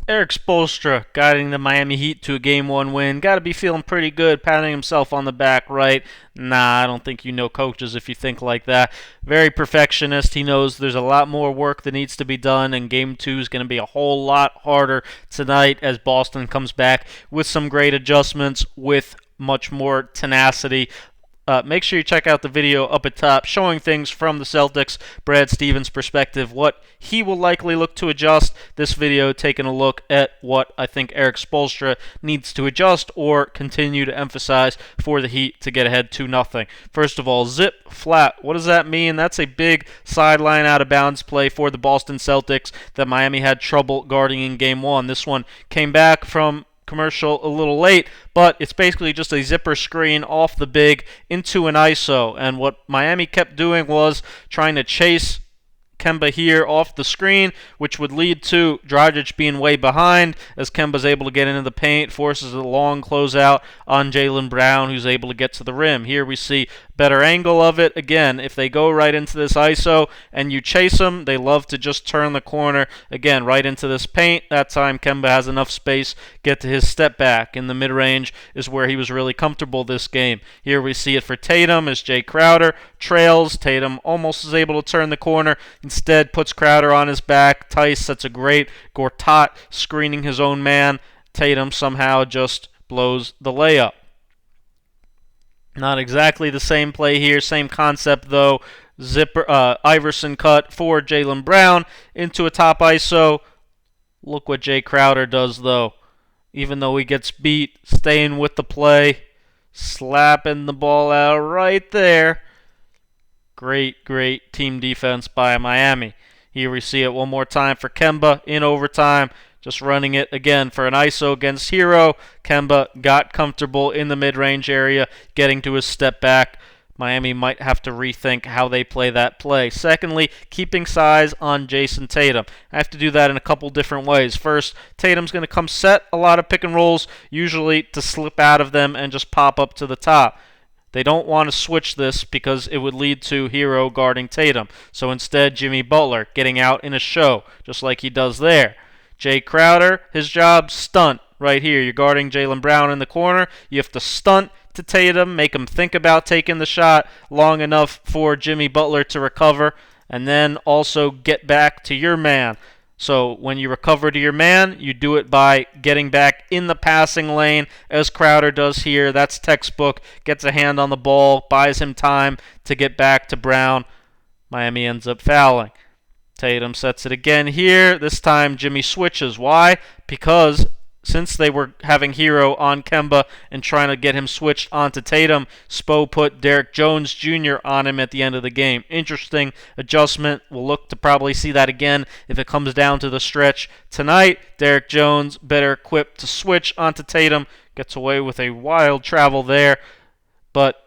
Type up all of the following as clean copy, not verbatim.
Erik Spoelstra guiding the Miami Heat to a Game 1 win. Got to be feeling pretty good, patting himself on the back, right? Nah, I don't think you know coaches if you think like that. Very perfectionist. He knows there's a lot more work that needs to be done, and Game 2 is going to be a whole lot harder tonight as Boston comes back with some great adjustments, with much more tenacity. Make sure you check out the video up at top showing things from the Celtics, Brad Stevens' perspective, what he will likely look to adjust. This video taking a look at what I think Erik Spoelstra needs to adjust or continue to emphasize for the Heat to get ahead 2-0. First of all, zip flat. What does that mean? That's a big sideline out of bounds play for the Boston Celtics that Miami had trouble guarding in Game 1. This one came back from commercial a little late, but it's basically just a zipper screen off the big into an ISO. And what Miami kept doing was trying to chase Kemba here off the screen, which would lead to Dragic being way behind as Kemba's able to get into the paint, forces a long closeout on Jaylen Brown, who's able to get to the rim. Here we see better angle of it. Again, if they go right into this ISO and you chase them, they love to just turn the corner, again, right into this paint. That time Kemba has enough space, get to his step back. In the mid-range is where he was really comfortable this game. Here we see it for Tatum as Jay Crowder trails. Tatum almost is able to turn the corner. Instead, puts Crowder on his back. Tice sets a great Gortat screening his own man. Tatum somehow just blows the layup. Not exactly the same play here. Same concept, though. Iverson cut for Jaylen Brown into a top ISO. Look what Jay Crowder does, though. Even though he gets beat, staying with the play. Slapping the ball out right there. Great team defense by Miami. Here we see it one more time for Kemba in overtime. Just running it again for an ISO against Hero. Kemba got comfortable in the mid-range area, getting to his step back. Miami might have to rethink how they play that play. Secondly, keeping size on Jayson Tatum. I have to do that in a couple different ways. First, Tatum's going to come set a lot of pick and rolls, usually to slip out of them and just pop up to the top. They don't want to switch this because it would lead to Hero guarding Tatum. So instead, Jimmy Butler getting out in a show, just like he does there. Jay Crowder, his job, stunt right here. You're guarding Jaylen Brown in the corner. You have to stunt to Tatum, make him think about taking the shot long enough for Jimmy Butler to recover, and then also get back to your man. So when you recover to your man, you do it by getting back in the passing lane, as Crowder does here. That's textbook. Gets a hand on the ball, buys him time to get back to Brown. Miami ends up fouling. Tatum sets it again here. This time Jimmy switches. Why? Because since they were having Hero on Kemba and trying to get him switched onto Tatum, Spo put Derrick Jones Jr. on him at the end of the game. Interesting adjustment. We'll look to probably see that again if it comes down to the stretch tonight. Derrick Jones better equipped to switch onto Tatum. Gets away with a wild travel there, but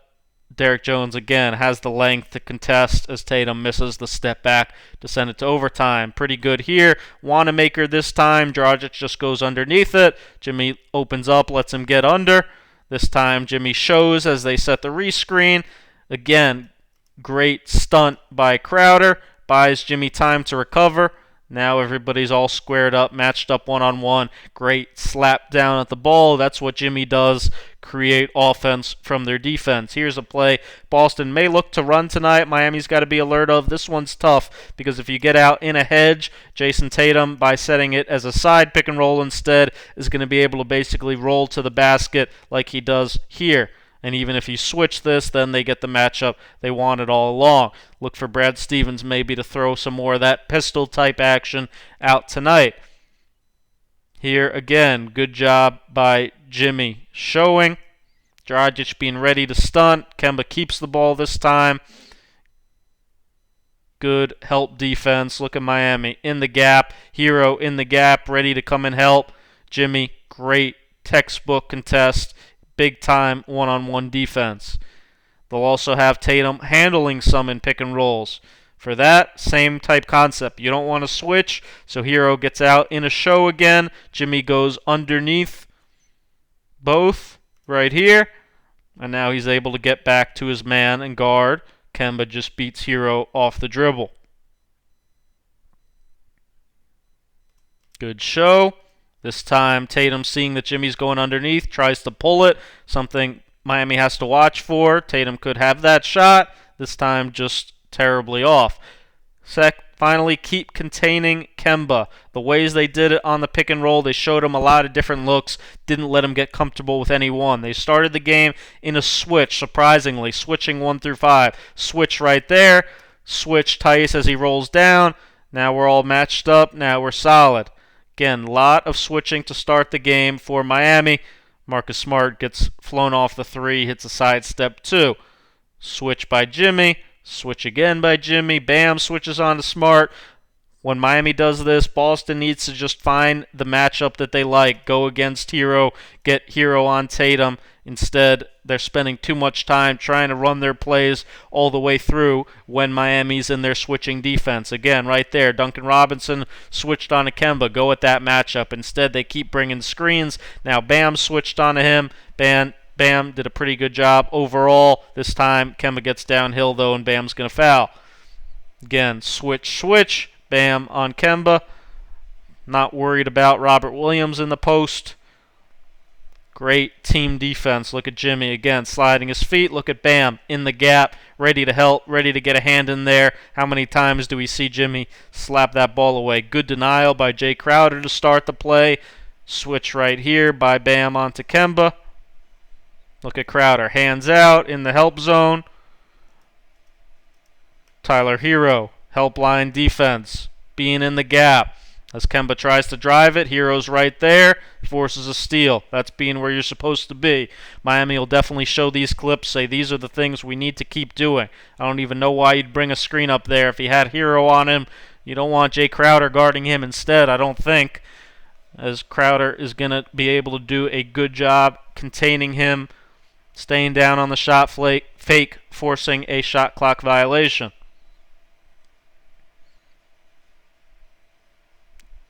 Derrick Jones again has the length to contest as Tatum misses the step back to send it to overtime. Pretty good here. Wanamaker this time. Dragic just goes underneath it. Jimmy opens up, lets him get under. This time Jimmy shows as they set the rescreen. Again, great stunt by Crowder. Buys Jimmy time to recover. Now everybody's all squared up, matched up one-on-one. Great slap down at the ball. That's what Jimmy does, create offense from their defense. Here's a play Boston may look to run tonight. Miami's got to be alert of. This one's tough because if you get out in a hedge, Jayson Tatum, by setting it as a side pick and roll instead, is going to be able to basically roll to the basket like he does here. And even if you switch this, then they get the matchup they wanted all along. Look for Brad Stevens maybe to throw some more of that pistol-type action out tonight. Here again, good job by Jimmy showing. Dragic being ready to stunt. Kemba keeps the ball this time. Good help defense. Look at Miami in the gap. Hero in the gap, ready to come and help. Jimmy, great textbook contest. Big time one-on-one defense. They'll also have Tatum handling some in pick and rolls. For that, same type concept. You don't want to switch, so Hero gets out in a show again. Jimmy goes underneath both right here, and now he's able to get back to his man and guard. Kemba just beats Hero off the dribble. Good show. This time, Tatum, seeing that Jimmy's going underneath, tries to pull it, something Miami has to watch for. Tatum could have that shot. This time, just terribly off. Finally, keep containing Kemba. The ways they did it on the pick and roll, they showed him a lot of different looks, didn't let him get comfortable with any one. They started the game in a switch, surprisingly, switching 1 through 5. Switch right there, switch Tice as he rolls down. Now we're all matched up, now we're solid. Again, a lot of switching to start the game for Miami. Marcus Smart gets flown off the 3, hits a sidestep 2. Switch by Jimmy. Switch again by Jimmy. Bam switches on to Smart. When Miami does this, Boston needs to just find the matchup that they like. Go against Hero, get Hero on Tatum. Instead, they're spending too much time trying to run their plays all the way through when Miami's in their switching defense. Again, right there, Duncan Robinson switched on to Kemba. Go at that matchup. Instead, they keep bringing screens. Now Bam switched on to him. Bam did a pretty good job overall. This time, Kemba gets downhill, though, and Bam's going to foul. Again, switch. Bam on Kemba. Not worried about Robert Williams in the post. Great team defense. Look at Jimmy again, sliding his feet. Look at Bam in the gap, ready to help, ready to get a hand in there. How many times do we see Jimmy slap that ball away? Good denial by Jay Crowder to start the play. Switch right here by Bam onto Kemba. Look at Crowder, hands out in the help zone. Tyler Hero, help line defense, being in the gap. As Kemba tries to drive it, Hero's right there, forces a steal. That's being where you're supposed to be. Miami will definitely show these clips, say these are the things we need to keep doing. I don't even know why you'd bring a screen up there. If he had Hero on him, you don't want Jay Crowder guarding him instead, I don't think, as Crowder is going to be able to do a good job containing him, staying down on the shot fake, forcing a shot clock violation.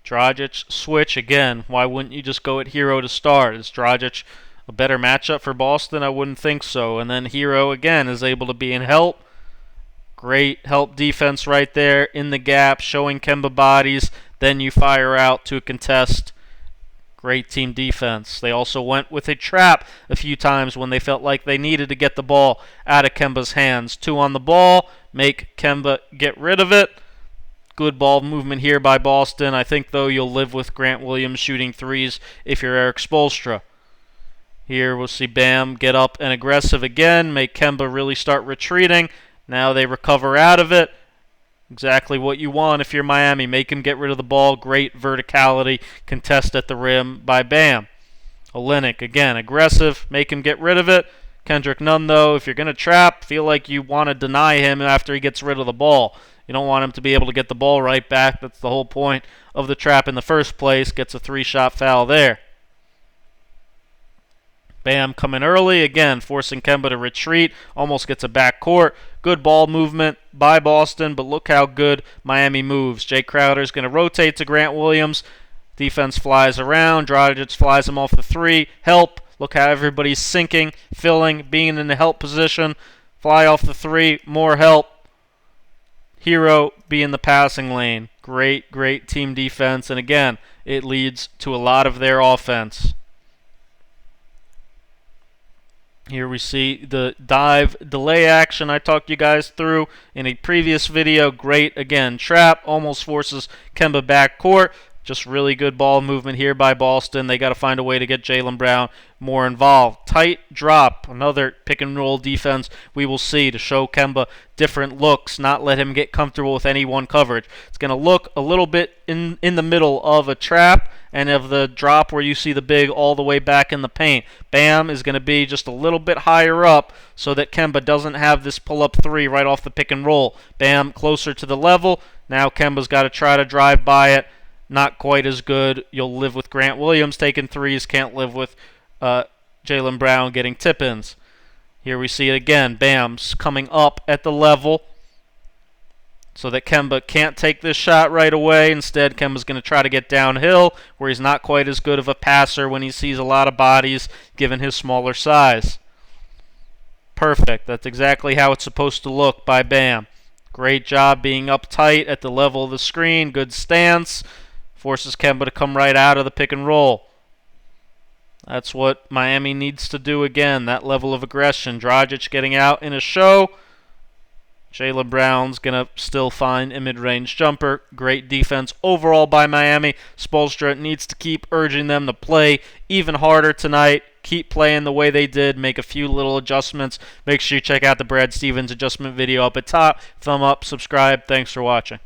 Dragic switch again. Why wouldn't you just go at Hero to start? Is Dragic a better matchup for Boston? I wouldn't think so. And then Hero again is able to be in help. Great help defense right there in the gap, showing Kemba bodies. Then you fire out to a contest. Great team defense. They also went with a trap a few times when they felt like they needed to get the ball out of Kemba's hands. 2 on the ball, make Kemba get rid of it. Good ball movement here by Boston. I think, though, you'll live with Grant Williams shooting threes if you're Erik Spoelstra. Here we'll see Bam get up and aggressive again, make Kemba really start retreating. Now they recover out of it. Exactly what you want if you're Miami. Make him get rid of the ball. Great verticality. Contest at the rim by Bam. Olynyk, again, aggressive. Make him get rid of it. Kendrick Nunn, though, if you're going to trap, feel like you want to deny him after he gets rid of the ball. You don't want him to be able to get the ball right back. That's the whole point of the trap in the first place. Gets a 3-shot foul there. Bam coming early, again, forcing Kemba to retreat. Almost gets a backcourt. Good ball movement by Boston, but look how good Miami moves. Jay Crowder's going to rotate to Grant Williams. Defense flies around. Dragic flies him off the 3. Help. Look how everybody's sinking, filling, being in the help position. Fly off the 3. More help. Hero be in the passing lane. Great team defense. And again, it leads to a lot of their offense. Here we see the dive delay action I talked you guys through in a previous video. Great, again, trap. Almost forces Kemba back court. Just really good ball movement here by Boston. They got to find a way to get Jaylen Brown more involved. Tight drop. Another pick and roll defense we will see to show Kemba different looks, not let him get comfortable with any one coverage. It's going to look a little bit in the middle of a trap and of the drop where you see the big all the way back in the paint. Bam is going to be just a little bit higher up so that Kemba doesn't have this pull-up 3 right off the pick and roll. Bam closer to the level. Now Kemba's got to try to drive by it. Not quite as good. You'll live with Grant Williams taking 3s. Can't live with Jaylen Brown getting tip-ins. Here we see it again. Bam's coming up at the level so that Kemba can't take this shot right away. Instead, Kemba's going to try to get downhill where he's not quite as good of a passer when he sees a lot of bodies given his smaller size. Perfect. That's exactly how it's supposed to look by Bam. Great job being uptight at the level of the screen. Good stance. Forces Kemba to come right out of the pick and roll. That's what Miami needs to do again, that level of aggression. Dragic getting out in a show. Jaylen Brown's going to still find a mid-range jumper. Great defense overall by Miami. Spoelstra needs to keep urging them to play even harder tonight. Keep playing the way they did. Make a few little adjustments. Make sure you check out the Brad Stevens adjustment video up at top. Thumb up, subscribe. Thanks for watching.